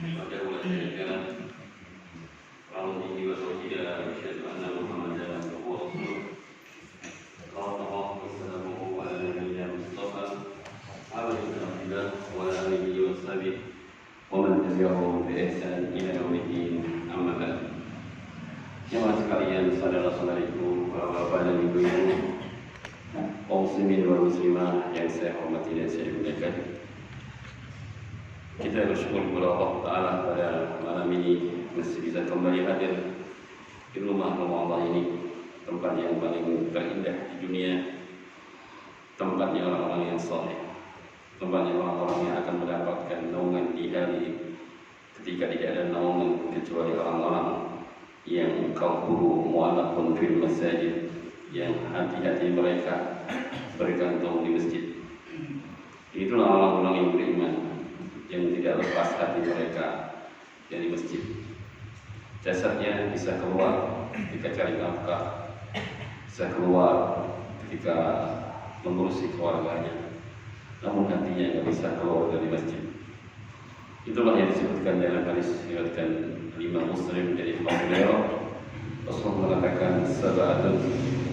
وحده لا شريك له وعظمه وتوحيده أشهد أن محمدا عبده ورسوله صلى الله وسلامه على نبينا المصطفى محمد بن عبد الله وعلى آله وصحبه ومن تبعهم بإحسان إلى يوم الدين أما بعد. Jemaah sekalian, saudara-saudariku, bapak dan ibu-ibu, kaum muslimin wal muslimah yang saya hormati dan saya muliakan. Kita bersyukur kepada Allah Ta'ala pada malam ini masih bisa kembali hadir di rumah Allah ini, tempat yang paling terindah di dunia, tempatnya orang-orang yang saleh, tempatnya orang-orang yang akan mendapatkan naungan di hari ketika tidak ada naungan kecuali orang-orang yang kalbuhu mu'allaqun fil masajid, yang hati-hati mereka bergantung di masjid. Itulah orang-orang yang beriman, yang tidak lepas hati mereka dari masjid. Jasadnya bisa keluar ketika cari nafkah, bisa keluar ketika mengurusi keluarganya, namun hatinya tidak bisa keluar dari masjid. Itulah yang disebutkan dalam hadis diriwayatkan Imam Muslim dari Abu Hurairah. Rasulullah mengatakan, sab'atun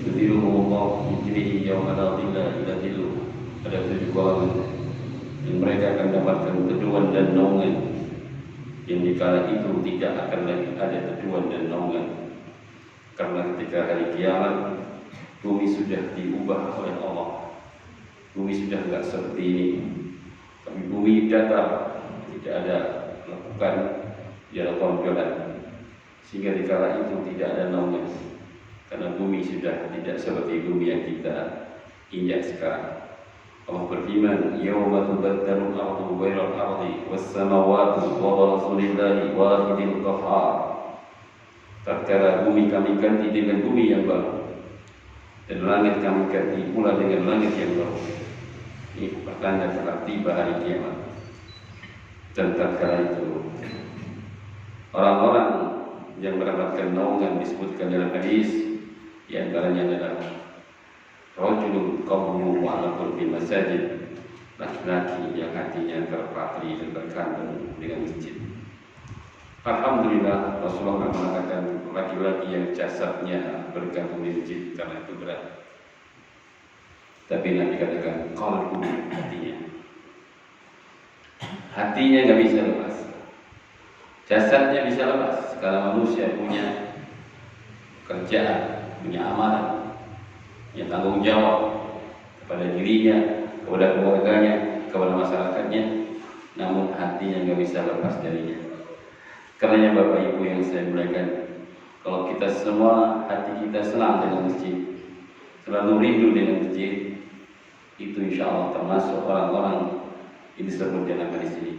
yudhilluhumullahu fi dhillihi yawma la dhilla illa dhilluh. Ada 7 golongan yang mereka akan dapatkan teduhan dan naungan, yang dikala itu tidak akan lagi ada teduhan dan naungan, karena ketika hari kiamat bumi sudah diubah oleh Allah. Bumi sudah tidak seperti ini, tapi bumi datar, tidak ada lakukan, tidak ada tonjolan, sehingga dikala itu tidak ada naungan, karena bumi sudah tidak seperti bumi yang kita injak sekarang. Allah berfirman, "Yauma tubaddalu al-ardu ghairal ardi was-samawati wa rasulillahi wahidil qahhar." Tatkala bumi kami ganti dengan bumi yang baru, dan langit kami ganti pula dengan langit yang baru. Ini pertanda telah tiba hari kiamat. Dan tatkala itu orang-orang yang mendapatkan naungan disebutkan dalam hadis, di antaranya adalah rajulun qalbuhu mu'allaqun bil masajid, laki-laki yang hatinya terpatri dan tergantung dengan masjid. Alhamdulillah, Rasulullah mengatakan laki-laki yang jasadnya bergantung di masjid karena itu berat. Tapi Nabi katakan qalbuhu, hatinya nggak bisa lepas. Jasadnya bisa lepas kalau manusia punya kerjaan, punya amalan, yang tanggung jawab kepada dirinya, kepada keluarganya, kepada masyarakatnya, namun hatinya nggak bisa lepas darinya. Karena Bapak Ibu yang saya muliakan, kalau kita semua hati kita senang dengan masjid, selalu rindu dengan masjid, itu insya Allah termasuk orang-orang yang disebut dalam hadis ini.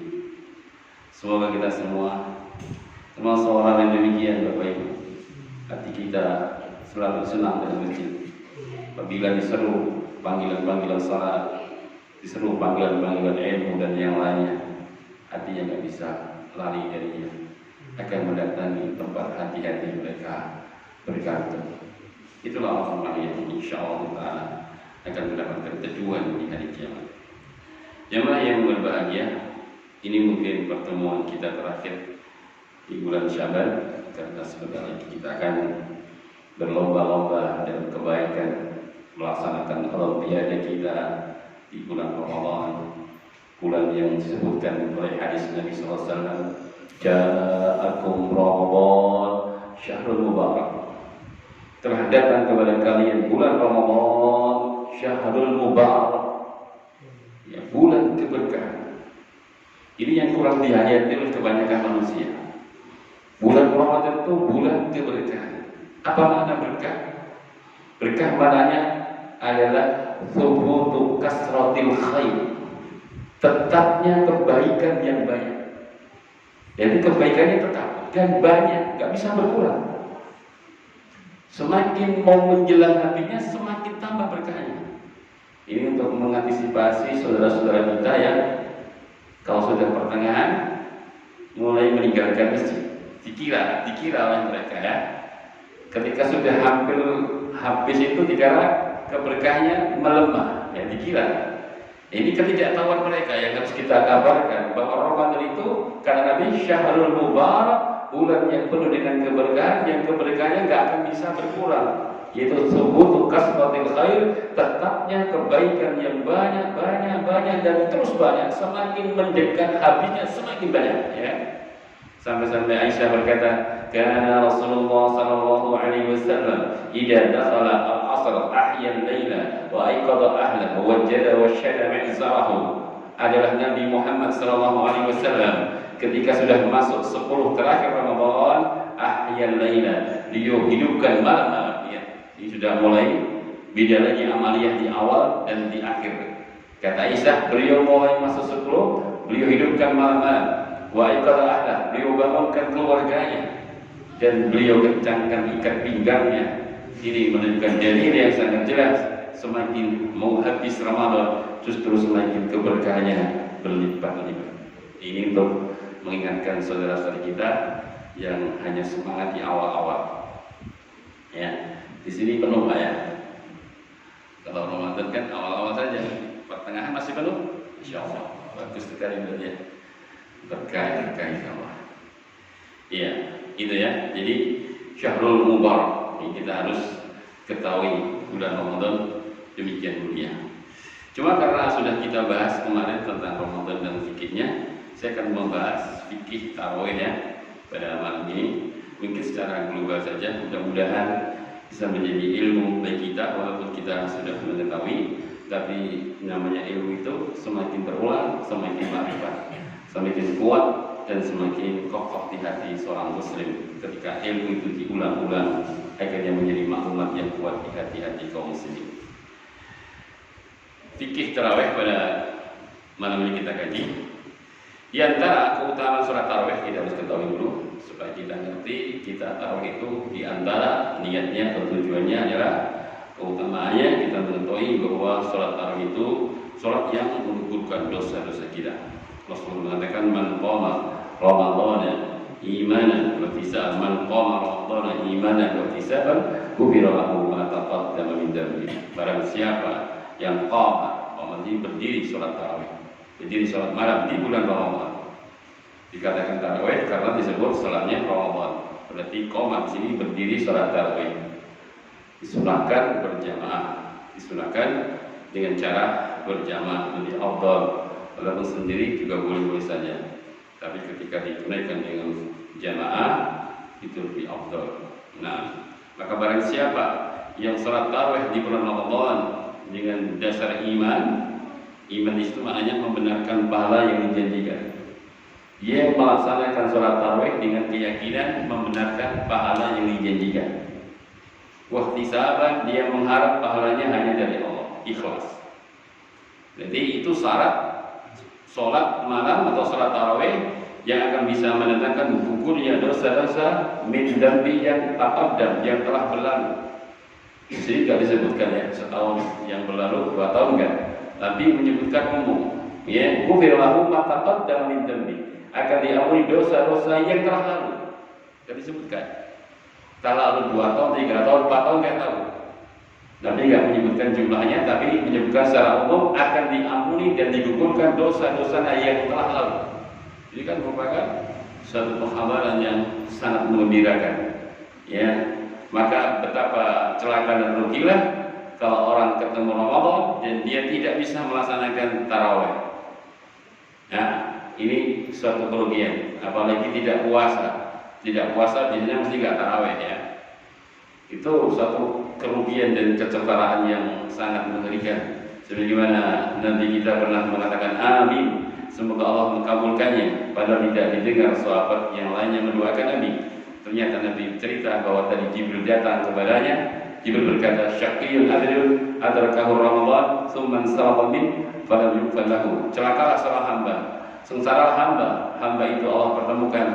Semoga kita semua termasuk orang yang demikian, Bapak Ibu. Hati kita selalu senang dengan masjid. Apabila diseru panggilan-panggilan salat, diseru panggilan-panggilan ilmu dan yang lainnya, hatinya nggak bisa lari darinya, akan mendatangi tempat hati-hati mereka bergantung. Itulah orang yang insya Allah Ta'ala akan mendapatkan teduhan di hari kiamat. Jemaah yang berbahagia, ini mungkin pertemuan kita terakhir di bulan Syaban, karena sebentar lagi kita akan berlomba-lomba dalam kebaikan, melaksanakan olimpiade kita di bulan Ramadan, bulan yang disebutkan oleh hadis Nabi SAW, "Ja'akum Ramadan syahrul mubarak." Telah datang kepada kalian bulan Ramadan, syahrul mubarak, ya, bulan keberkahan. Ini yang kurang dihayati oleh kebanyakan manusia. Bulan Ramadan itu bulan keberkahan. Apa makna berkah? Berkah maknanya adalah thubutu kasratil khair, tetapnya kebaikan yang banyak. Jadi kebaikannya tetap dan banyak, nggak bisa berkurang. Semakin mau menjelang hatinya, semakin tambah berkahnya. Ini untuk mengantisipasi saudara-saudara kita yang kalau sudah pertengahan mulai meninggalkan masjid, dikira oleh mereka, ya, ketika sudah hampir habis itu dikira keberkahannya melemah, ya, dikira. Ini ketidaktahuan mereka yang harus kita kabarkan bahwa Ramadan itu karena Nabi Syahrul Mubarak, bulan yang penuh dengan keberkahan, yang keberkahannya nggak akan bisa berkurang. Yaitu subuh kasratil khair, tetapnya kebaikan yang banyak dan terus banyak, semakin mendekat habisnya semakin banyak, ya. Sampai-sampai Aisyah berkata, "Kana Rasulullah sallallahu alaihi wasallam idza dakhala al-'asr ahya al-laila wa ayqadha ahlahu wa wajjada wa syada mi'zarahu." Adalah Nabi Muhammad sallallahu alaihi wasallam ketika sudah masuk 10 terakhir Ramadan, ahya al-laila, beliau hidupkan malam. Ya, ini sudah mulai beda lagi amaliyah di awal dan di akhir. Kata Aisyah, beliau mulai masuk 10, beliau hidupkan malam. Wa iqadha ahlah, beliau bangunkan keluarganya dan beliau kencangkan ikat pinggangnya. Ini menunjukkan dalil yang sangat jelas, semakin mau habis Ramadan justru semakin keberkahannya berlipat-lipat. Ini untuk mengingatkan saudara-saudara kita yang hanya semangat di awal-awal. Ya, di sini penuh Pak ya. Kalau Ramadan kan awal-awal saja, pertengahan masih penuh. Insyaallah bagus sekali ya. Berkah Allah. Iya, itu ya. Jadi Syahrul Mubarak ini kita harus ketahui bulan Ramadan demikian mulia. Cuma karena sudah kita bahas kemarin tentang Ramadan dan fikihnya, saya akan membahas fikih tarawih ya pada malam ini. Mungkin secara global saja, mudah-mudahan bisa menjadi ilmu bagi kita walaupun kita sudah mengetahui, tapi namanya ilmu itu semakin berulang semakin makrifat, semakin kuat dan semakin kokoh di hati seorang muslim. Ketika ilmu itu diulang-ulang, akhirnya menjadi maklumat yang kuat di hati-hati kaum muslimin. Fikih tarawih pada malam ini kita kaji. Di antara keutamaan sholat tarawih kita harus ketahui dulu supaya kita ngerti, kita tarawih itu di antara niatnya atau tujuannya adalah keutamaannya kita mengetahui bahwa sholat tarawih itu sholat yang menggugurkan dosa-dosa kita. Rasulullah mengatakan man qama Ramadhana imanan wa ihtisaban, man qama Ramadhana imanan wa ihtisaban ghufira lahu ma taqaddama min dhanbi. Barang siapa yang qama berdiri sholat tarawih, berdiri sholat malam di bulan Ramadan, dikatakan tarawih karena disebut sholatnya Ramadan. Berarti qama di sini berdiri sholat tarawih. Disunahkan berjamaah, disunahkan dengan cara berjamaah lebih afdal. Walaupun sendiri juga boleh-boleh saja, tapi ketika ditunaikan dengan jamaah itu lebih afdal. Nah, maka barang siapa yang sholat tarawih di bulan Ramadan dengan dasar iman itu maknanya membenarkan pahala yang dijanjikan. Dia melaksanakan sholat tarawih dengan keyakinan membenarkan pahala yang dijanjikan. Wahtisaban, dia mengharap pahalanya hanya dari Allah, ikhlas. Jadi itu syarat sholat malam atau sholat tarawih yang akan bisa mendatangkan gugurnya dosa-dosa min dambi yang taqaddam, yang telah berlalu. Di sini tidak disebutkan ya setahun yang berlalu, 2 tahun enggak, tapi menyebutkan umum. Ya, ghufira lahu ma taqaddama min dambi, akan diampuni dosa-dosa yang telah lalu. Tidak disebutkan. Telah lalu 2 tahun, 3 tahun, 4 tahun enggak tahu. Nabi enggak menyebutkan jumlahnya, tapi menyebutkan secara umum akan diampuni dan digugurkan dosa-dosa yang telah lalu. Ini kan merupakan suatu pengkhabaran yang sangat menggembirakan. Ya, maka betapa celaka dan rugilah kalau orang ketemu Ramadan dan dia tidak bisa melaksanakan tarawih. Nah, ini suatu kerugian. Apalagi tidak puasa. Tidak puasa biasanya mesti nggak tarawih ya. Itu suatu kerugian dan kecelakaan yang sangat mengerikan. Sebagaimana Nabi kita pernah mengatakan amin, semoga Allah mengabulkannya. Padahal tidak didengar sahabat yang lainnya mendoakan Nabi. Ternyata Nabi cerita bahwa tadi Jibril datang kepadanya. Jibril berkata, syaqiyun adlun adrakahu Ramadan tsumma sarafa min falam yughfar lahu. Celakalah seorang hamba, sengsara hamba itu Allah pertemukan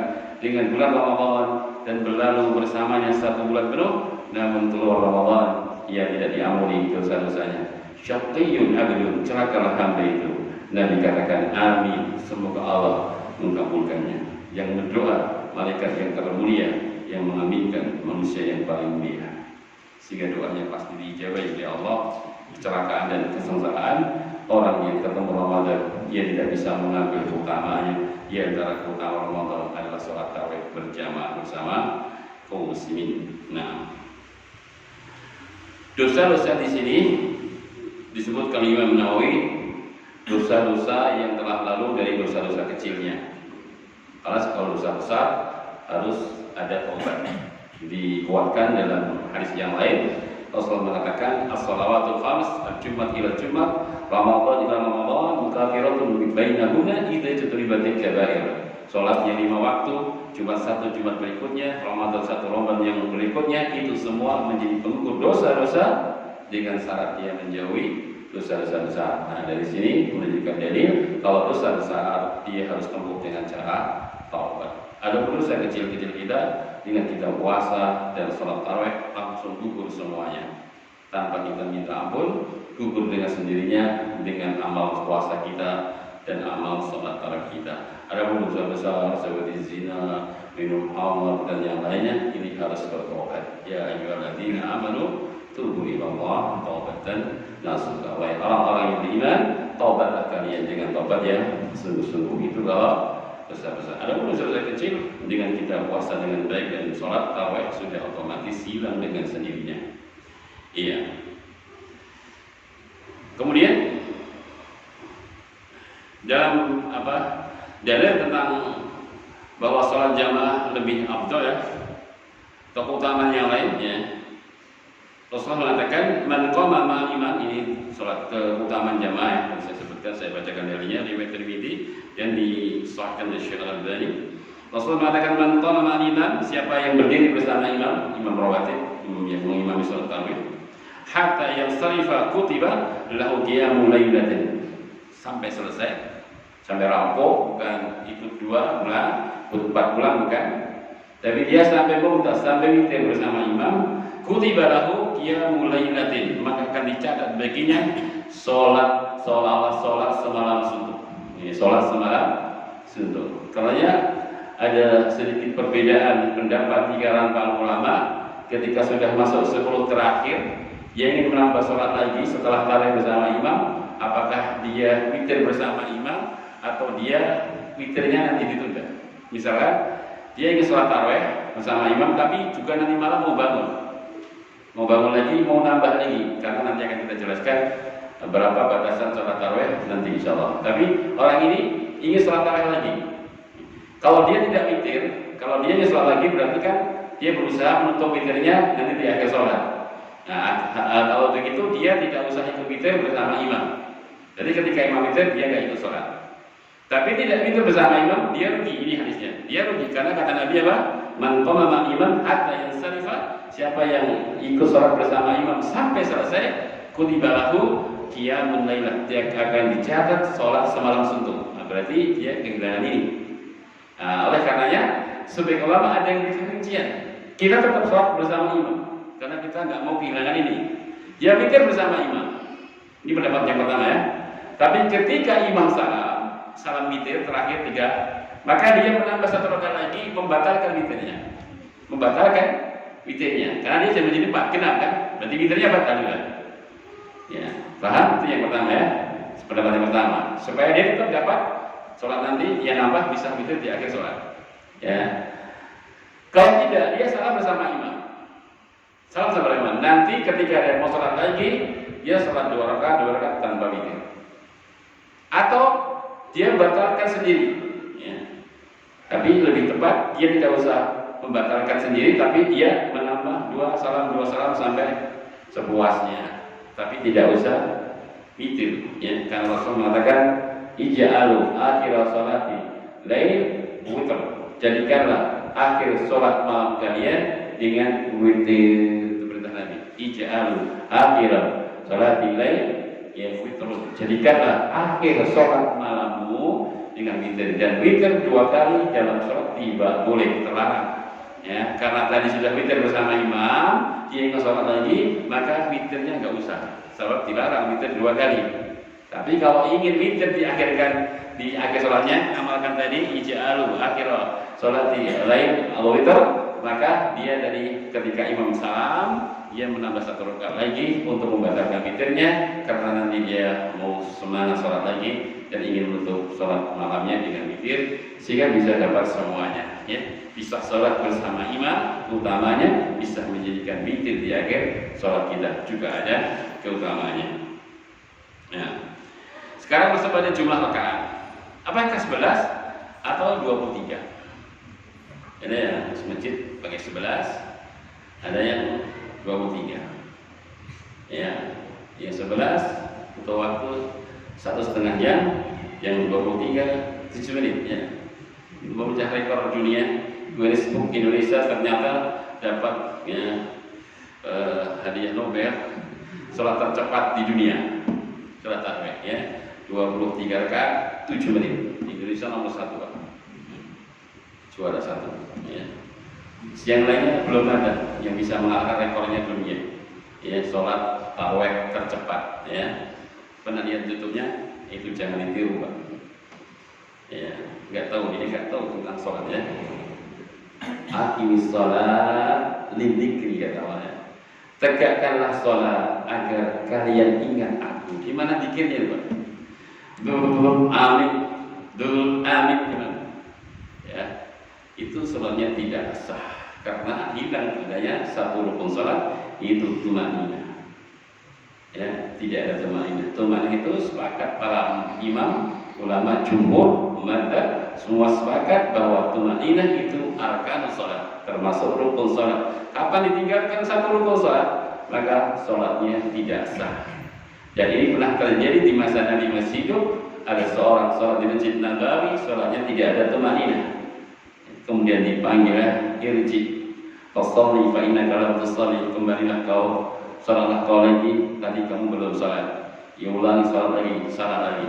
dengan bulan Ramadan dan berlalu bersamanya 1 bulan penuh, namun keluar Ramadan ia tidak diampuni dosa-dosanya. Syaqiyun adlun, celakalah hamba itu. Nabi katakan amin, semoga Allah mengabulkannya. Yang berdoa malaikat yang termulia yang mengaminkan manusia yang paling mulia, sehingga doanya pasti dijawab oleh Allah. Kecelakaan dan kesengsaraan orang yang ketemu Ramadan dia tidak bisa mengambil keutamaannya. Di antara keutamaan Ramadan adalah sholat tarawih berjamaah bersama kaum muslimin. Nah, dosa-dosa di sini disebutkan Imam Nawawi dosa-dosa yang telah lalu dari dosa-dosa kecilnya. Kalau dosa besar harus ada taubat. Dikuatkan dalam hadis yang lain, Rasulullah mengatakan as-shalawatul khams, al-jum'ah ila jum'ah, Ramadan ila Ramadan, mukafiratun bainahunna idza tutribatil kabair. Salatnya 5 waktu, Jumat 1 Jumat berikutnya, Ramadan 1 Ramadan yang berikutnya, itu semua menjadi penggugur dosa-dosa dengan syarat dia menjauhi dosa-dosa besar. Nah, dari sini menunjukkan dalil kalau dosa besar dia harus tempuh dengan cara taubat. Ada dosa kecil-kecil kita dengan kita puasa dan sholat tarawih langsung gugur semuanya tanpa kita minta ampun, gugur dengan sendirinya dengan amal puasa kita dan amal sholat tarawih kita. Ada dosa besar seperti zina, minum khamr dan yang lainnya, ini harus bertobat. Ya ayyuhalladzina amanu tubu ilallah taubatan nasuha. Wahai orang-orang yang beriman, taubatlah kalian dengan taubat yang sungguh-sungguh. Itu kalau besar-besar. Ada dosa-dosa kecil dengan kita puasa dengan baik dan sholat tarawih sudah otomatis hilang dengan sendirinya. Iya. Kemudian dalam dalil tentang bahwa sholat jamaah lebih afdal ya, keutamaan yang lainnya. Rasulullah mengatakan man qama ma'al imam, ini sholat keutamaan jamaah yang saya sebutkan, saya bacakan dalilnya riwayat Tirmidzi dan disahihkan oleh Syekh Al-Albani. Rasulullah mengatakan man qama ma'al imam, siapa yang berdiri bersama imam rawatib yang mengimami sholat tarawih, hatta yansarifa kutiba lahu qiyamul lailatin, sampai selesai, sampai rampung, bukan itu 2 bulan, 4 bulan bukan, tapi dia sampai muntas, sampai witir bersama imam, kutiba lahu qiyamul lailatin, maka akan dicatat baginya sholat semalam suntuk. Ini sholat semalam suntuk. Karena ada sedikit perbedaan pendapat di kalangan para ulama ketika sudah masuk 10 terakhir, dia ingin menambah sholat lagi setelah tarawih bersama imam, apakah dia witir bersama imam atau dia witirnya nanti ditunda. Misalkan dia ingin sholat tarawih bersama imam tapi juga nanti malam mau bangun lagi, mau nambah lagi, karena nanti akan kita jelaskan berapa batasan sholat tarawih nanti insya Allah. Tapi orang ini ingin sholat tarawih lagi. Kalau dia tidak witir, kalau dia ingin sholat lagi berarti kan dia berusaha menutup witirnya nanti di akhir sholat. Nah, kalau begitu dia tidak usah ikut witir bersama imam. Jadi ketika imam witir dia nggak ikut sholat. Tapi tidak witir bersama imam, dia rugi. Ini hadisnya, dia rugi karena kata Nabi apa? Man qama ma'al imam hatta yansarifa, siapa yang ikut sholat bersama imam sampai selesai, kutiba lahu qiyamul lailah, dia akan dicatat sholat semalam suntuk. Nah, berarti dia kehilangan ini. Nah, oleh karenanya sebagian ulama ada yang rincian, kita tetap sholat bersama imam karena kita nggak mau kehilangan ini. Dia witir bersama imam. Ini pendapat yang pertama ya. Tapi ketika imam salam witir terakhir 3, maka dia menambah 1 rakaat lagi, membatalkan witirnya, karena dia sudah menjadi 4, kenapa kan? Berarti witirnya batal juga. Ya, paham? Itu yang pertama ya, pendapat yang pertama, supaya dia tetap dapat sholat nanti, dia nambah bisa witir di akhir sholat. Ya, kalau tidak, dia salam bersama imam. Nanti ketika dia mau sholat lagi, dia sholat 2 rakaat tanpa witir. Atau dia batalkan sendiri. Ya. Tapi lebih tepat dia tidak usah membatalkan sendiri, tapi dia menambah 2 salam sampai sepuasnya. Tapi tidak usah witir. Ya. Karena Rasul mengatakan ij'alu akhir sholati lail witr. Jadikanlah akhir sholat malam kalian dengan witir. Itu perintah Nabi. Ij'alu akhir sholati lail ya witr. Jadikanlah akhir sholat malammu dengan witir, dan witir 2 kali dalam sholat tidak boleh, terlarang. Ya, karena tadi sudah witir bersama imam, dia ingin sholat lagi, maka witirnya nggak usah. Sebab dilarang witir 2 kali. Tapi kalau ingin witir diakhirkan di akhir sholatnya, amalkan tadi ij'alu akhir sholati lain al-witr, maka dia dari ketika imam salam dia menambah 1 rakaat lagi untuk membatalkan witirnya, karena nanti dia mau semangat sholat lagi dan ingin menutup sholat malamnya dengan witir sehingga bisa dapat semuanya, ya. Bisa sholat bersama imam utamanya, bisa menjadikan witir di akhir sholat kita juga ada keutamanya. Nah, sekarang masuk pada jumlah rakaat. Apakah 11 atau 23? Ada yang masjid pakai 11, ada yang 23. Ya, yang 11 untuk waktu 1,5 jam, yang 23 7 menit, ya. Memecah rekor dunia. Guinness Book Indonesia ternyata dapat, ya, hadiah Nobel sholat tercepat di dunia. Sholat tarawih, ya, 23 rakaat 7 menit. Indonesia nomor 1, Pak. Juara 1, ya. Yang lainnya belum ada yang bisa mengalahkan rekornya dunia, ya, sholat tarawih tercepat, ya. Pernah lihat YouTube-nya? Itu jangan ditiru, Pak. Ya, nggak tahu tentang sholat, ya. Aqimis sholat lidzikri, kata Allah. Tegakkanlah sholat agar kalian ingat aku. Gimana zikirnya, Pak? Dul amin gimana? Ya, itu sholatnya tidak sah karena hilang adanya satu rukun sholat, itu tumanina. Ya, tidak ada tumanina. Tumanina itu sepakat para imam, ulama jumhur, madzhab semua sepakat bahwa tumanina itu arkanus sholat, termasuk rukun sholat. Kapan ditinggalkan satu rukun sholat, maka sholatnya tidak sah. Dan ini pernah terjadi di masa Nabi masih hidup. Ada seorang sholat di Masjid Nabawi, sholatnya tidak ada tumanina. Kemudian dipanggil, irji fasalli fa innaka lam tusalli, kembalilah kau, sholatlah kau lagi, tadi kamu belum sholat. Ya, ulangi sholat lagi, salah lagi.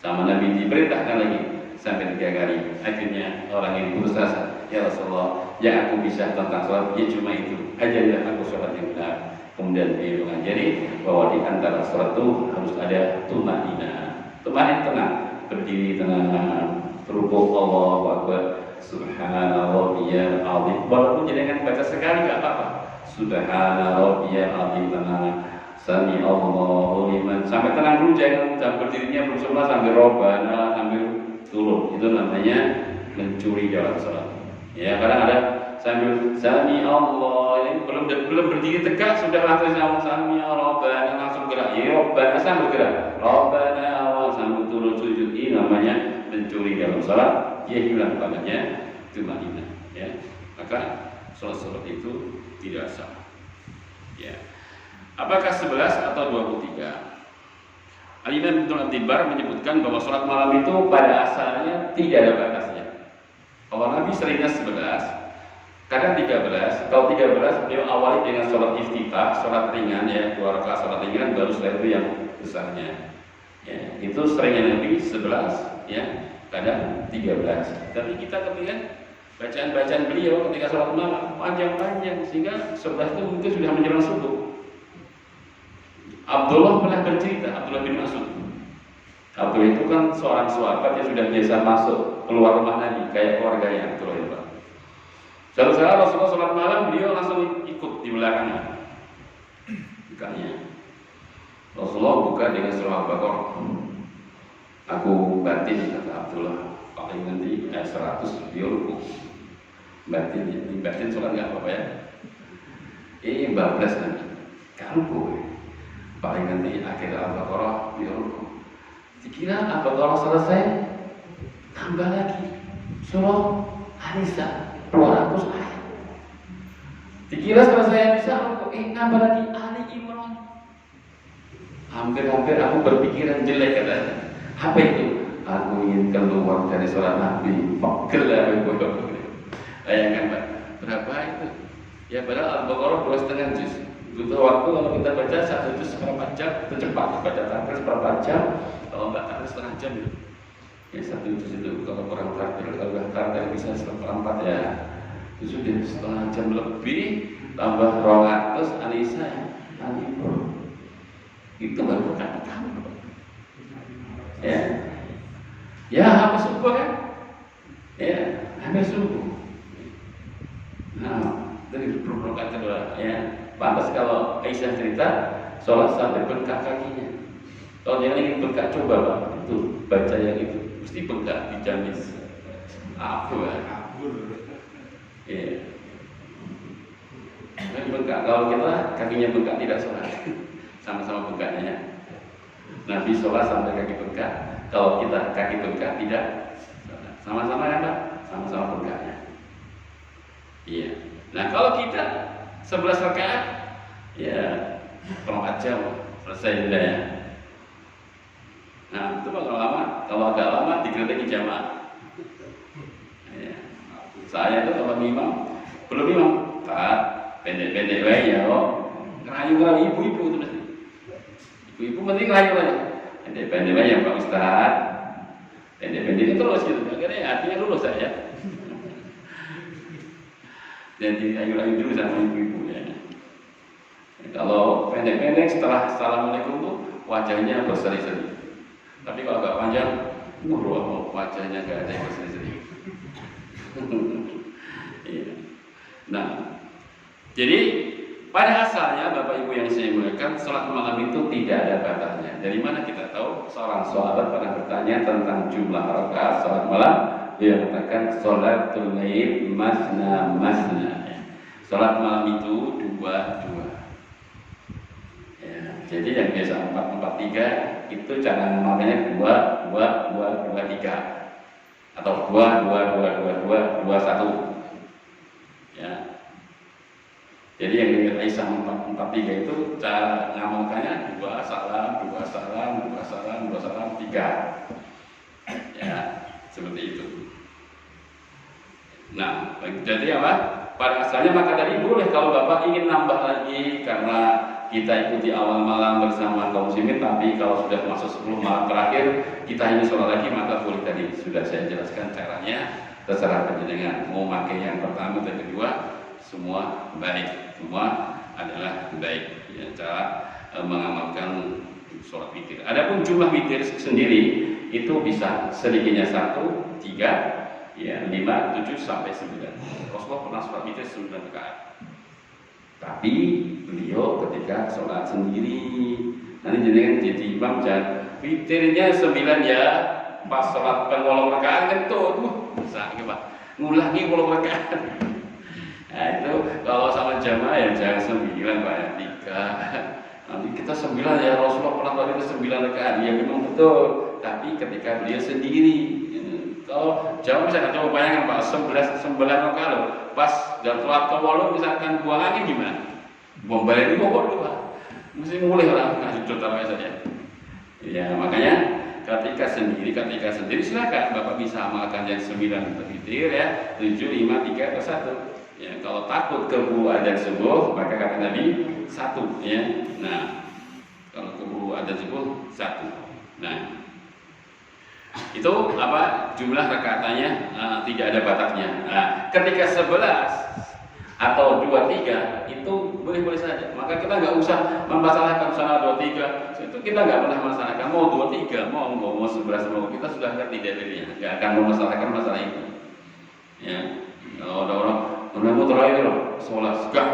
Sama Nabi diperintahkan lagi sampai 3 kali. Akhirnya orang yang putus asa, ya Rasulullah, yang aku bisa tentang sholat, ya cuma itu, ajarilah aku sholat yang benar. Kemudian dia mengajari bahwa di antara sholat itu harus ada tumanina. Tumanina tenang, berdiri tenang, rukuk Allahu Akbar, Subhana rabbiyal azim. Walaupun jangan baca sekali enggak apa-apa. Subhana rabbiyal azim, tenang. Sami Allahu liman. Sampai tenang dulu, jangan berdirinya belum sempurna sambil robbana, sambil turun. Itu namanya mencuri dalam salat. Ya, kadang ada sambil Sami Allah, ini belum berdiri tegak sudah langsung Sami Rabbana, langsung gerak. Ya, Rabbana sambil gerak. Rabbana sambil turun sujud. Ini namanya mencuri dalam salat. Dia hilang padanya tumanina, ya. Maka salat itu tidak sah. Ya. Apakah 11 atau 23? Al-Imam Ibnu Abdul Bar menyebutkan bahwa sholat malam itu pada asalnya tidak ada batasnya. Kalau Nabi seringnya 11, kadang 13. Kalau 13 beliau awali dengan sholat iftitah, sholat ringan, ya, 2 rakaat sholat ringan, baru setelah itu yang besarnya. Ya, itu seringnya Nabi 11, ya, kadang 13. Tapi kita kemudian bacaan-bacaan beliau ketika sholat malam panjang-panjang sehingga 11 itu mungkin sudah menjelang subuh. Abdullah pernah bercerita, Abdullah bin Mas'ud. Abdullah itu kan seorang sahabat yang sudah biasa masuk keluar rumah Nabi, kayak keluarganya Abdullah itu. Suatu saat Rasulullah sholat malam, beliau langsung ikut di belakangnya. Bukanya Rasulullah buka dengan surah Al-Baqarah. Aku batin, kata Abdullah, paling nanti ayat 100 beliau ruku. Batin sholat nggak apa-apa, ya. Ini bablas nanti, karuku. Paling nanti akhir Al-Baqarah diurut. Dikira Al-Baqarah selesai, tambah lagi surah An-Nisa 200 ayat. Dikira selesai An-Nisa, tambah lagi Ali Imran. Hampir-hampir aku berpikiran jelek, katanya. Apa itu? Aku ingin keluar dari sholat Nabi. Pegel lah, bayangkan, Pak, berapa itu? Ya, padahal Al-Baqarah 2,5 juz. Butuh waktu kalau kita baca 1 juz seperempat jam, itu cepat. Baca tahlil seperempat jam, kalau enggak tahlil setengah jam itu. Ya, 1 juz itu kalau kurang tahlil, kalau enggak tahlil bisa seperempat, ya. Itu sudah setengah jam lebih, tambah 200 An-Nisa, itu baru perkara pertama. Ya, ya habis subuh, kan? Ya, habis subuh. Nah, Aisyah cerita sholat sampai bengkak kakinya. Kalau yang ini bengkak, coba Pak, itu baca yang itu mesti bengkak dijamin. Apa ya? Iya. Bengkak. Kalau kita kakinya bengkak tidak sholat, sama-sama bengkaknya. Nabi sholat sampai kaki bengkak. Kalau kita kaki bengkak tidak sholat. Sama-sama kan Pak? Sama-sama bengkaknya. Iya. Nah kalau kita 11 rakaat, ya 4 jam selesai sudah ya. Nah itu kalau lama, kalau agak lama dikritik jamaah. Ya. Saya itu kalau imam, belum imam, Pak, pendek-pendek wae ya kok. Ngerayu ibu-ibu itu mesti. Ibu-ibu mesti ngerayu aja. Pendek-pendek wae ya Pak Ustaz. Pendek-pendek itu terus gitu. Akhirnya artinya lulus saya. Jadi ayu-ayu dulu sama ibu-ibu ya. Kalau pendek-pendek setelah assalamualaikum tuh wajahnya berseri-seri. Tapi kalau agak panjang, wajahnya gak ada yang berseri-seri. Iya. Nah, jadi pada asalnya Bapak Ibu yang saya muliakan, sholat malam itu tidak ada batasnya. Dari mana kita tahu? Seorang sahabat pernah bertanya tentang jumlah rakaat sholat malam. Dia katakan sholatul lail masna masna. Sholat malam itu 2-2. Ya, jadi yang biasa 4-4-3 itu jangan makanya 2-2-2-2-3 atau 2-2-2-2-2-2-1. Ya. Jadi yang dengan Aisyah 4-4-3 itu cara ngamalkannya 2 salam, 2 salam, 2 salam, 2 salam, 3. Ya, seperti itu. Nah, jadi apa? Pada asalnya maka tadi boleh kalau Bapak ingin nambah lagi karena kita ikuti awal malam bersama kaum muslimin, tapi kalau sudah masuk 10 malam terakhir kita ingin sholat lagi, maka boleh. Tadi sudah saya jelaskan caranya, terserah penjenengan mau pakai yang pertama dan kedua, semua baik, semua adalah baik ya, cara mengamalkan sholat witir. Adapun jumlah witir sendiri itu bisa sedikitnya 1, 3, ya 5, 7 sampai 9. Rasulullah pernah sholat witir 9 rakaat. Tapi beliau ketika sholat sendiri, nanti jadi imam jangan witirnya 9 ya, pas sholat pengolong rakaat kentut, bisa Pak, ngulangi 10 rakaat. Nah itu kalau sama jamaah ya jangan 9 Pak ya, 3. Nanti kita 9 ya, Rasulullah pernah sholat itu 9 rakaat, ya memang betul. Tapi ketika beliau sendiri, kalau jauh misalkan coba bayangkan Pak, 11 rakaat pas dalam sholat ke-8 misalkan buang angin gimana? Buang balik itu dulu Pak, mesti mulai orang ngasih contoh saja. Ya makanya ketika sendiri silakan Bapak bisa amalkan yang 9 witir ya, 7, 5, 3, atau 1. Ya kalau takut keburu adzan subuh maka kata Nabi 1 ya. Nah kalau keburu adzan subuh 1. Nah itu apa jumlah rakaatannya tidak ada batasnya. Nah, ketika 11 atau 23 itu boleh-boleh saja. Maka kita nggak usah mempermasalahkan sana 23. Itu kita nggak pernah masalahkan mau 23, mau 11, mau kita sudah ngerti dalilnya. Nggak akan memasalahkan masalah itu. Ya, kalau ada orang menemu terakhir sholat segak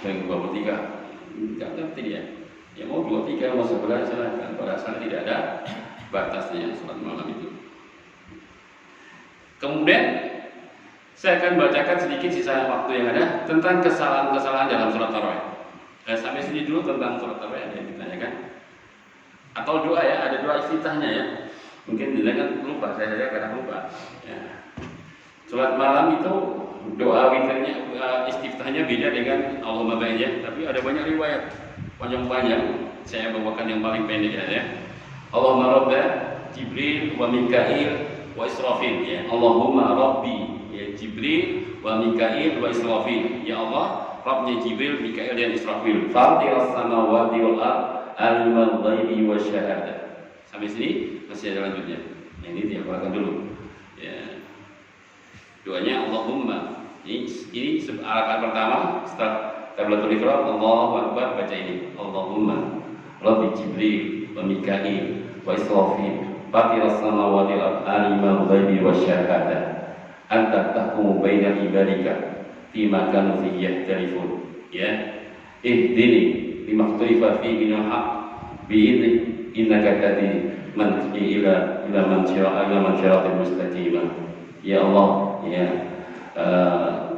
yang 23 nggak ngerti dia. Ya mau 23, mau 11 silakan. Pada saat tidak ada batasnya sholat malam itu. Kemudian saya akan bacakan sedikit sisa waktu yang ada tentang kesalahan-kesalahan dalam sholat tarawih. Sampai sini dulu tentang sholat tarawih ada yang ditanyakan. Atau doa ya, ada doa iftitahnya ya. Mungkin jangan lupa, saya kadang lupa. Ya. Sholat malam itu doa witirnya, istiftahnya beda dengan Allahumma baik ya. Tapi ada banyak riwayat panjang-panjang. Saya bawakan yang paling pendek ya. Allahumma Rabba Jibril wa Mikail wa Israfil ya. Allahumma Rabbi ya Jibril wa Mikail wa Israfil. Ya Allah, Rabbnya Jibril, Mikail dan Israfil. Fatiras samawati wal ard, alimul ghaibi wasyahadah. Sampai sini masih ada lanjutnya. Yang ini diapakan dulu. Ya. Doanya Allahumma. Ini rakaat pertama setelah tablatul ikhram Allahu akbar baca ini. Allahumma Rabbi Jibril wa Mikail wa Israfil fatiras samawati wal ardi alimul ghaibi wasyahadah anta tahkumu baina ibadika fima kanu fihi yakhtalifun ya. ihdini lima ikhtalafa fihi minal haq bi'idnik innaka tahdi man ila man syaratil mustaqimah. Ya Allah, ya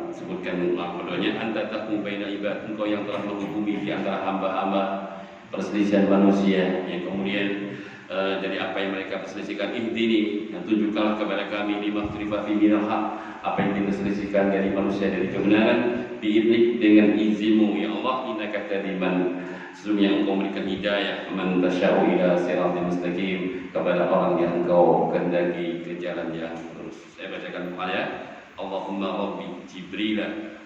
sebutkan doanya, anta tahkum baina ibad, engkau yang telah menghukumi di antara hamba-hamba perselisihan manusia, yang kemudian dari apa yang mereka perselisihkan, ihdini, yang tunjukkanlah kepada kami lima ikhtalafa fihi minal haq, apa yang diperselisihkan dari manusia dari kebenaran, bi'idnik, dengan izinmu ya Allah, innaka tahdi man, sesungguhnya engkau memberikan hidayah, man tasya'u ila siratal mustaqim, kepada orang yang engkau kehendaki ke jalan yang lurus. Saya bacakan ayat. Allahumma rabbi Jibril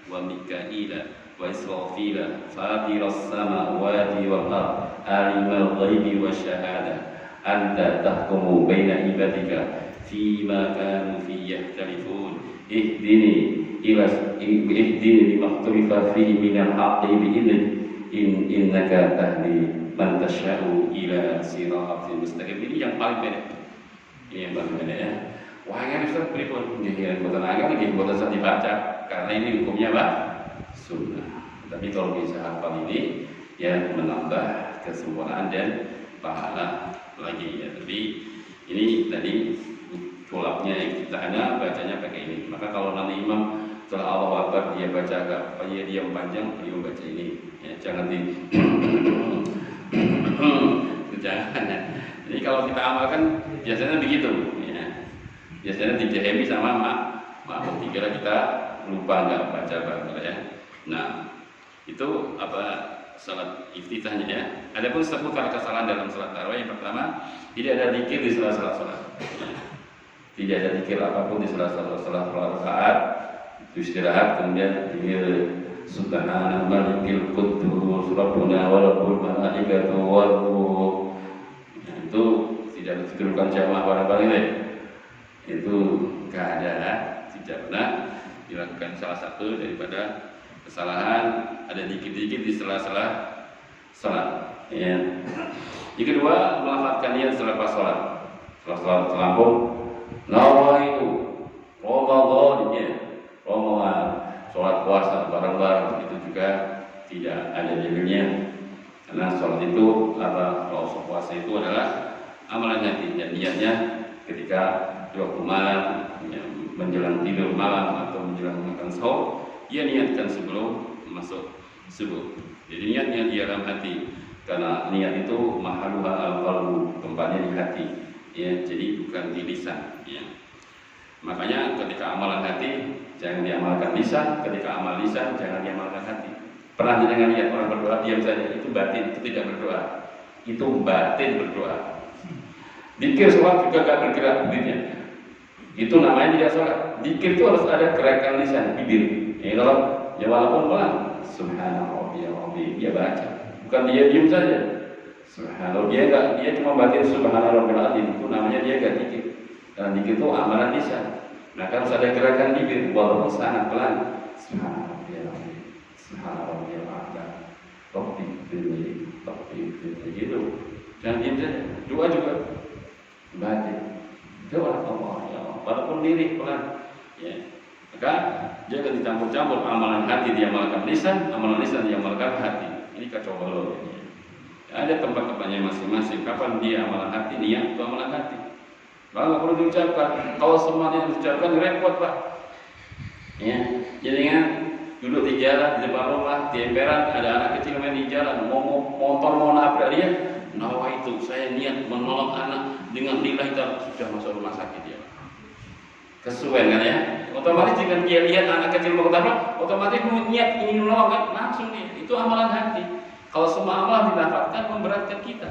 wa Mikail wa Israfil fatiras samawati wal ard alimal ghaibi wasyahadah anta tahkumu baina ibadika fima kanu fihi yakhtalifun ihdini lima ikhtalafa fihi minal haqqi bi'idnik innaka tahdi man tasya'u ila siratal mustaqim. Ini yang paling pendek. Ini yang paling pendek ya. Wah, ini Ustaz berikut penjelasan buatan agama ini buatan saat dibaca karena ini hukumnya apa? Sunnah. Tapi kalau bisa hafal ini ya menambah kesempurnaan dan pahala lagi ya. Tapi ini tadi sulapnya yang kita ada bacanya pakai ini. Maka kalau nanti imam setelah Allahu Akbar dia baca agak dia diam panjang, dia baca ini ya, jangan di jangan ya. Jadi kalau kita amalkan biasanya begitu ya. Biasanya dijahemi sama mak dikira kita lupa nggak baca bareng ya. Nah itu apa salat iftitahnya ya. Adapun seputar kesalahan dalam salat tarawih, yang pertama tidak ada zikir di sela-sela salat. Tidak ada zikir apapun di sela-sela salat rakaat. Istirahat kemudian zikir subhana malikil quddus rabbuna wa rabbul malaikatu war ruh. Nah, itu tidak ditentukan jamaah barang-barang ini. Itu enggak ada, tidak pernah dilakukan. Salah satu daripada kesalahan ada dikit-dikit di sela-sela salat ya. Yang kedua, melafazkan niat selepas salat. Setelah salat terlampau nawaitu Ramadan ya. Ramadan, salat puasa bareng-bareng itu juga tidak ada dalilnya. Karena salat itu kalau puasa itu adalah amalan hati dan niatnya ketika di waktu malam ya, menjelang tidur malam atau menjelang makan sahur, dia niatkan sebelum masuk subuh. Jadi niatnya di dalam hati, karena niat itu mahaluha al-qalbu, tempatnya di hati ya, jadi bukan di lisan ya. Makanya ketika amalan hati jangan diamalkan lisan, ketika amal lisan jangan diamalkan hati. Pernah dengan lihat orang berdoa diam saja, itu batin, itu tidak berdoa, itu batin berdoa. Zikir sholat juga gak bergerak bibirnya, itu namanya tidak sholat. Zikir itu harus ada gerakan lisan, bibir. Ya kalau ya walaupun pelan, subhanallah ya rabbi, dia baca, bukan dia diam saja. Subhanallah, dia cuma batin subhanallah azim, itu namanya dia gak zikir. Dan zikir itu amalan lisan. Nah harus ada gerakan bibir walaupun sangat pelan. Subhanallah ya rabbi, subhanallah ya rabbi, rabbi bini, gitu. Dan diam saja. Doa juga batin, doa Allah ya Allah, walaupun lirik pelan ya. Maka jangan dicampur-campur amalan hati diamalkan lisan, amalan lisan diamalkan hati. Ini kacau balau ya. Ada tempat-tempatnya masing-masing. Kapan dia amalan hati, niat atau amalan hati. Kalau nggak perlu diucapkan, kalau semuanya diucapkan repot Pak ya. Jadi kan duduk di jalan, di depan rumah, di emperan ada anak kecil main di jalan, motor mau nabrak dia. Nawa itu saya niat menolong anak dengan nilai sudah masuk rumah sakit ya. Kesuwen kan ya. Otomatis jika dia lihat anak kecil mau ketabrak, otomatis niat ingin menolong kan, langsung dia. Itu amalan hati. Kalau semua amalan didapatkan memberatkan kita.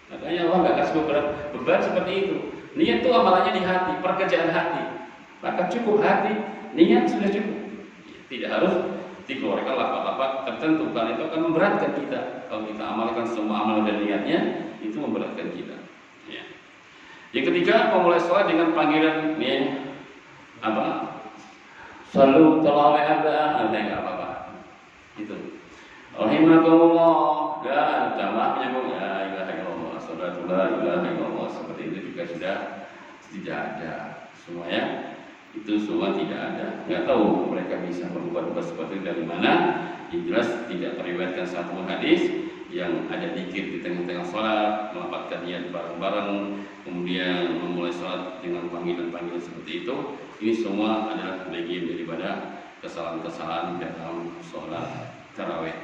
Makanya Allah nggak kasih beban seperti itu. Niat itu amalannya di hati, pekerjaan hati. Maka cukup hati, niat sudah cukup. Tidak harus dikeluarkan lapak-lapak tertentu, karena itu akan memberatkan kita. Kalau kita amalkan semua amalan dan niatnya, itu memberatkan kita ya. Yang ketiga, memulai sholat dengan panggilan ya, Sallu talawih ada nggak apa-apa itu rahimakumullah dan jamaah menyambung la ilaha illallah, salatu la ilaha illallah, seperti itu juga sudah tidak ada semuanya. Itu semua tidak ada. Nggak tahu mereka bisa berbuat seperti itu dari mana. yang jelas tidak meriwayatkan satu hadis yang ada zikir di tengah-tengah sholat, melapatkan niat bareng-bareng, kemudian memulai sholat dengan panggilan-panggilan seperti itu. Ini semua adalah bagian daripada kesalahan-kesalahan dalam sholat tarawih.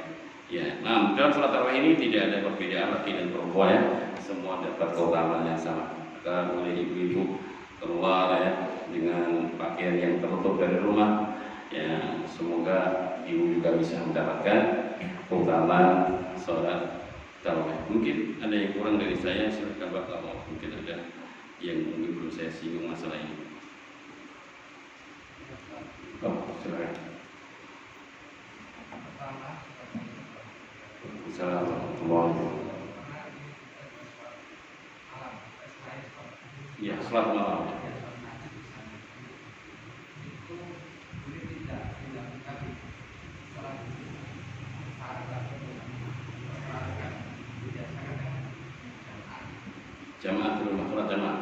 Ya, nah dalam sholat tarawih ini tidak ada perbedaan laki dan perempuan ya, semua dapat keutamaan yang sama. Maka boleh ibu-ibu keluar ya dengan pakaian yang tertutup dari rumah. Ya, semoga ibu juga bisa mendapatkan keutamaan sholat tarawih. Mungkin ada yang kurang dari saya, silakan Pak kalau mungkin ada yang mungkin belum saya singgung masalah ini. Oh, silakan. Assalamualaikum. Ya, selamat malam. Jamaah di rumah, sholat jamaah.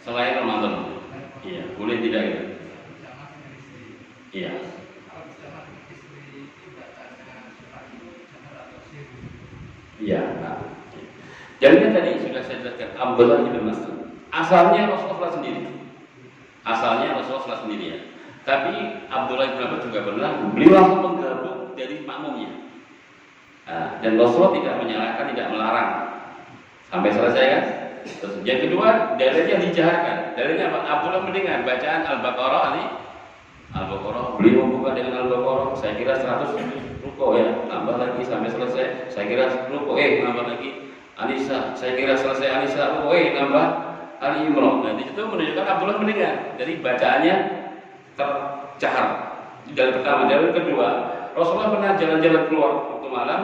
Selain Ramadan, iya, boleh tidak ya? Iya. Iya. Nah. Jadinya tadi sudah saya jelaskan Abdullah bin Mas'ud. Asalnya Rasulullah sendiri. Asalnya Rasulullah sendiri ya. Tapi Abdullah bin Mas'ud juga pernah beliau langsung menggabung dari makmumnya. Nah, dan Rasulullah tidak menyalahkan, tidak melarang. Sampai selesai kan? Terus yang kedua, dalilnya dijaharkan. Dalilnya apa? Abdullah mendengar bacaan Al-Baqarah ini. Al-Baqarah, beliau membuka dengan Al-Baqarah. Saya kira 100 ruko ya, tambah lagi sampai selesai. Saya kira 10 ruko, tambah lagi Anisa. Saya kira selesai Anisa ruko, tambah Ali Imran. Nah, di situ menunjukkan Abdullah mendengar. Jadi bacaannya tercahar. Dalil pertama, dalil kedua, Rasulullah pernah jalan-jalan keluar waktu malam,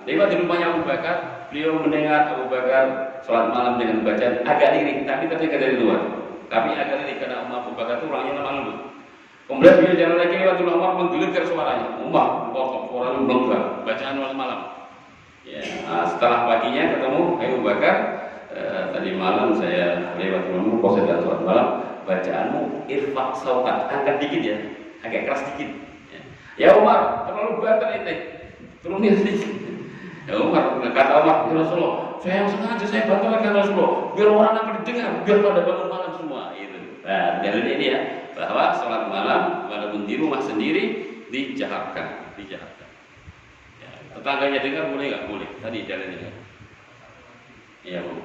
lewat di rumahnya Abu Bakar. Beliau mendengar Abu Bakar sholat malam dengan bacaan agak lirik, tapi ketika dari luar. Tapi agak lirik karena Abu Bakar itu orangnya lemah lembut. Kemudian beliau jalan lagi lewat di rumah menggelegar suaranya, suaranya melenggang, bacaan malam. Ya, nah, setelah paginya ketemu Abu Bakar, tadi malam saya lewat rumahmu, kau sedang sholat malam, bacaanmu irfa sautat, angkat dikit ya, agak keras dikit. Ya Umar, terlalu banter ini, turunin sedikit. Ya Umar, kata Umar, ya Rasulullah, saya yang sengaja saya bantukan Rasulullah, biar orang akan didengar, biar pada bangun malam semua. Gitu. Nah, dari ini ya, bahwa sholat malam walaupun di rumah sendiri dijaharkan. Ya, tetangganya dengar boleh nggak? Boleh. Tadi dalilnya. Iya Bu.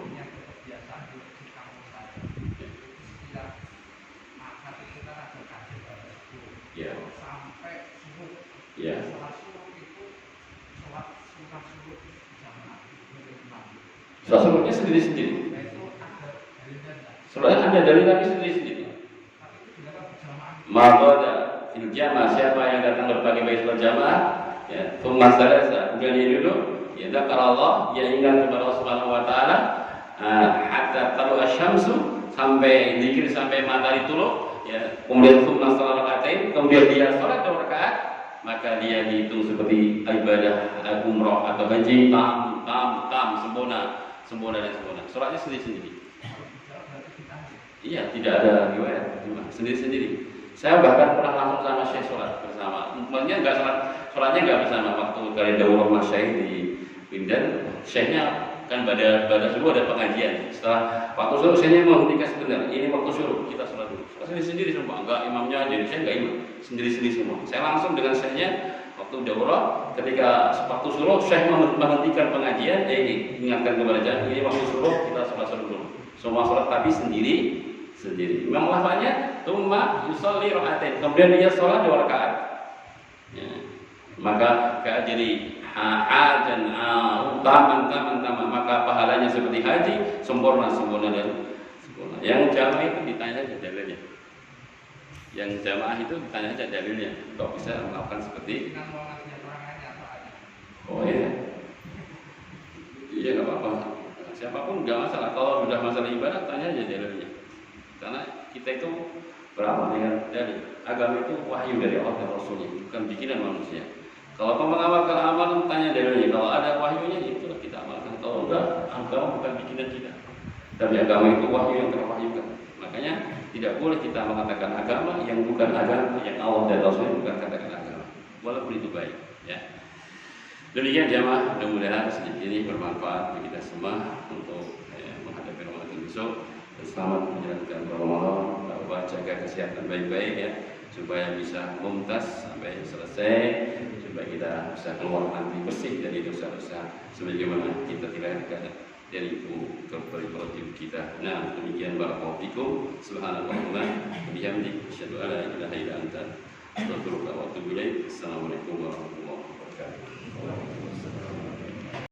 Ya. Ya. Sholat subuhnya sendiri-sendiri. Sholat ada dalil tapi sendiri-sendiri. Maka fil jamaah, siapa yang datang berpagi-pagi sholat jamaah, ya, masalah kemudian dia duduk, ya dzakar Allah, ya ingat kepada Allah Subhanahu wa taala, hatta talu asyamsu, sampai zikir sampai matahari turun, ya, kemudian tsumma shalat rakaatain, kemudian dia salat 2 rakaat, maka dia dihitung seperti ibadah umrah atau haji, tam sempurna dan sempurna. Salatnya sendiri-sendiri. Iya, tidak ada riwayat, sendiri-sendiri. Saya bahkan pernah langsung sama Syekh sholat bersama. Maksudnya enggak sholatnya enggak bersama waktu kali daurah Mas Syekh di Pindan. Syekhnya kan pada subuh ada pengajian. Setelah waktu subuh Syekhnya menghentikan sebentar. Ini waktu subuh, kita sholat dulu. Sendiri-sendiri semua, enggak imamnya jadi Syekh enggak imam. Sendiri-sendiri semua. Saya langsung dengan Syekhnya waktu daurah ketika waktu subuh Syekh menghentikan pengajian, ingatkan kepada jamaah ini waktu subuh kita sholat dulu. Semua sholat tapi sendiri. Memang lafaznya tsumma yusolli rakaatain, kemudian dia sholat 2 rakaat. Ya. Maka keajri hajan taman, maka pahalanya seperti haji, sempurna dan sempurna. Yang jamaah itu ditanya saja dalilnya. Yang jamaah itu ditanya saja dalilnya. Kok bisa melakukan seperti? Oh iya. Iya nggak apa-apa. Siapapun nggak masalah. Kalau sudah masalah ibadah, tanya aja dalilnya. Karena kita itu beramal dengan dalil. Agama itu wahyu dari Allah dan Rasulnya, bukan bikinan manusia. Kalau kamu mengamalkan amalan, tanya dalilnya. Kalau ada wahyunya, itulah kita amalkan. Kalau enggak, agama bukan bikinan kita. Tapi agama itu wahyu yang terwahyukan. Makanya tidak boleh kita mengatakan agama yang bukan agama, yang Allah dan Rasulnya bukan katakan agama. Walaupun itu baik. Ya. Demikian jamaah, mudah-mudahan sedikit ini bermanfaat bagi kita semua untuk menghadapi Ramadan besok. Dan selamat menjalankan Ramadan, jaga kesehatan baik-baik ya, supaya bisa mumtaz sampai selesai, supaya kita bisa keluar nanti bersih dari dosa-dosa sebagaimana kita dilahirkan dari perilaku kita. Nah, demikian barakallahu fikum. Subhanallahumma wa bihamdihi asyhadu an la ilaha illa anta astaghfiruka wa atubu ilaik. Assalamualaikum warahmatullahi wabarakatuh.